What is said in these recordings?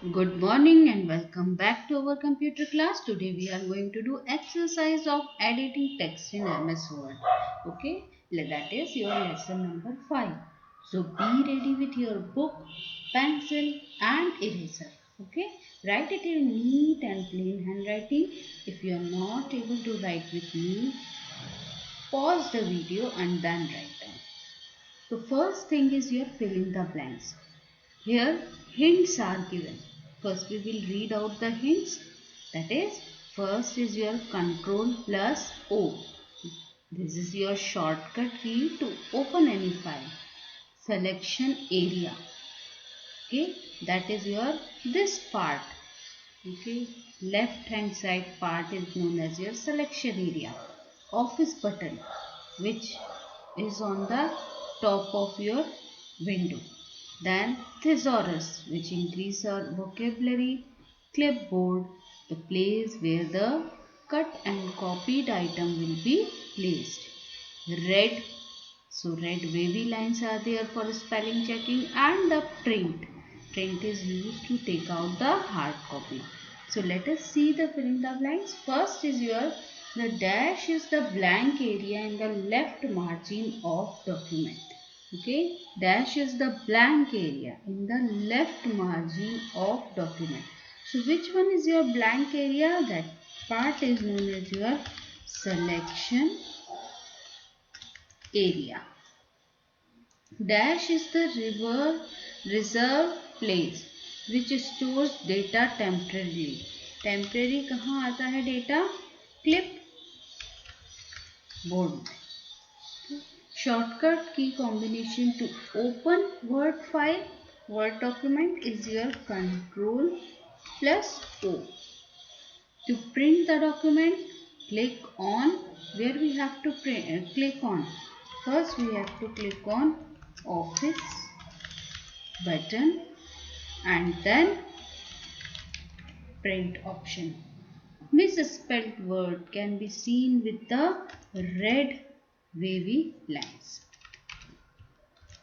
Good morning and welcome back to our computer class. Today we are going to do exercise of editing text in MS Word. Okay, that is your lesson number 5. So be ready with your book, pencil and eraser. Okay, write it in neat and plain handwriting. If you are not able to write with me, pause the video and then write down. So first thing is your fill in the blanks. Here hints are given. First we will read out the hints. That is, first is your control plus O. This is your shortcut key to open any file. Selection area. Okay, that is your this part. Okay, left hand side part is known as your selection area. Office button, which is on the top of your window. Then thesaurus, which increase our vocabulary. Clipboard, the place where the cut and copied item will be placed. Red, so red wavy lines are there for spelling checking. And the print. Print is used to take out the hard copy. So let us see the fill in the blanks. First is the dash is the blank area in the left margin of document. Okay, dash is the blank area in the left margin of document. So which one is your blank area? That part is known as your selection area. Dash is the reserve place which stores data temporarily. Temporary कहाँ आता है data? Clipboard. Shortcut key combination to open Word file, Word document is your Control plus O. To print the document, click on where we have to click on. First we have to click on Office button and then print option. Misspelled word can be seen with the red wavy lines.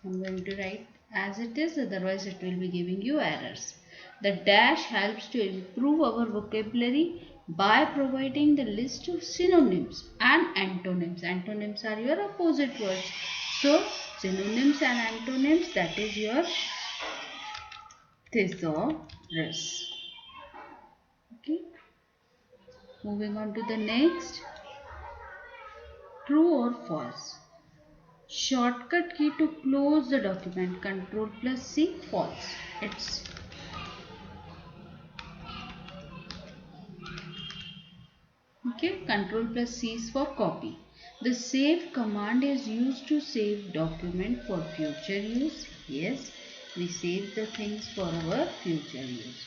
I'm going to write as it is, otherwise it will be giving you errors. The dash helps to improve our vocabulary by providing the list of synonyms and antonyms. Antonyms are your opposite words. So synonyms and antonyms, that is your thesaurus. Okay. Moving on to the next. True or false? Shortcut key to close the document, Control plus C, false. It's okay. Control plus C is for copy. The save command is used to save document for future use. Yes, we save the things for our future use.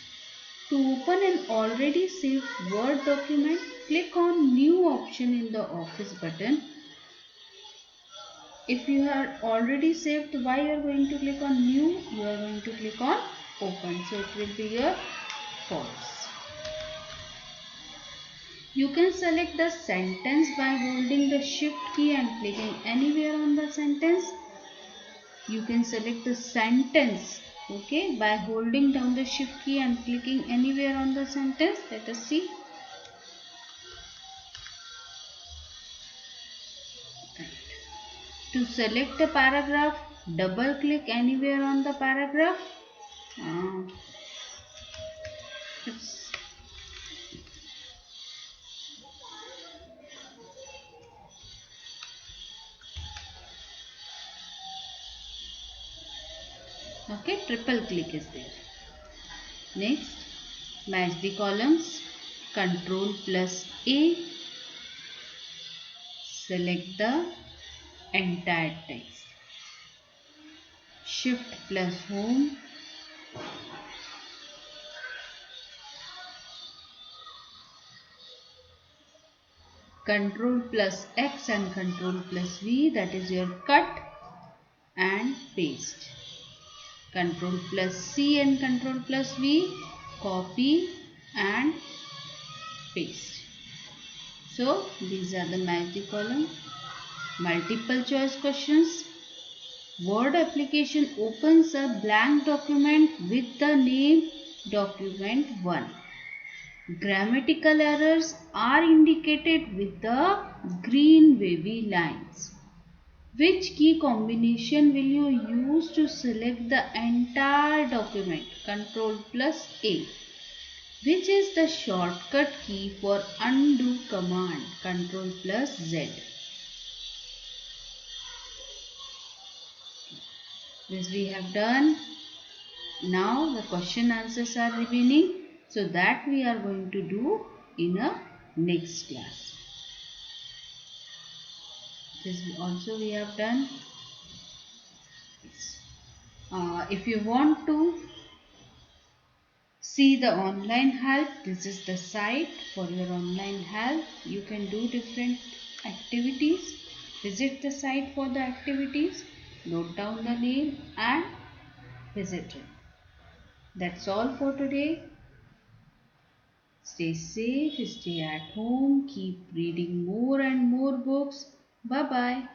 To open an already saved Word document, click on New option in the Office button. If you have already saved, why you are going to click on New? You are going to click on Open. So it will be your false. You can select the sentence by holding the Shift key and clicking anywhere on the sentence. You can select the sentence, okay, by holding down the Shift key and clicking anywhere on the sentence. Let us see. To select a paragraph, double click anywhere on the paragraph. Okay, triple click is there. Next, match the columns. Control plus A. Select the entire text. Shift plus Home. Control plus X and Control plus V, that is your cut and paste. Control plus C and Control plus V, copy and paste. So these are the match the column. Multiple choice questions. Word application opens a blank document with the name Document 1. Grammatical errors are indicated with the green wavy lines. Which key combination will you use to select the entire document? Ctrl plus A. Which is the shortcut key for undo command? Ctrl plus Z. This we have done. Now the question answers are remaining. So that we are going to do in a next class. This also we have done. If you want to see the online help, this is the site for your online help. You can do different activities. Visit the site for the activities. Note down the name and visit it. That's all for today. Stay safe, stay at home, keep reading more and more books. Bye bye.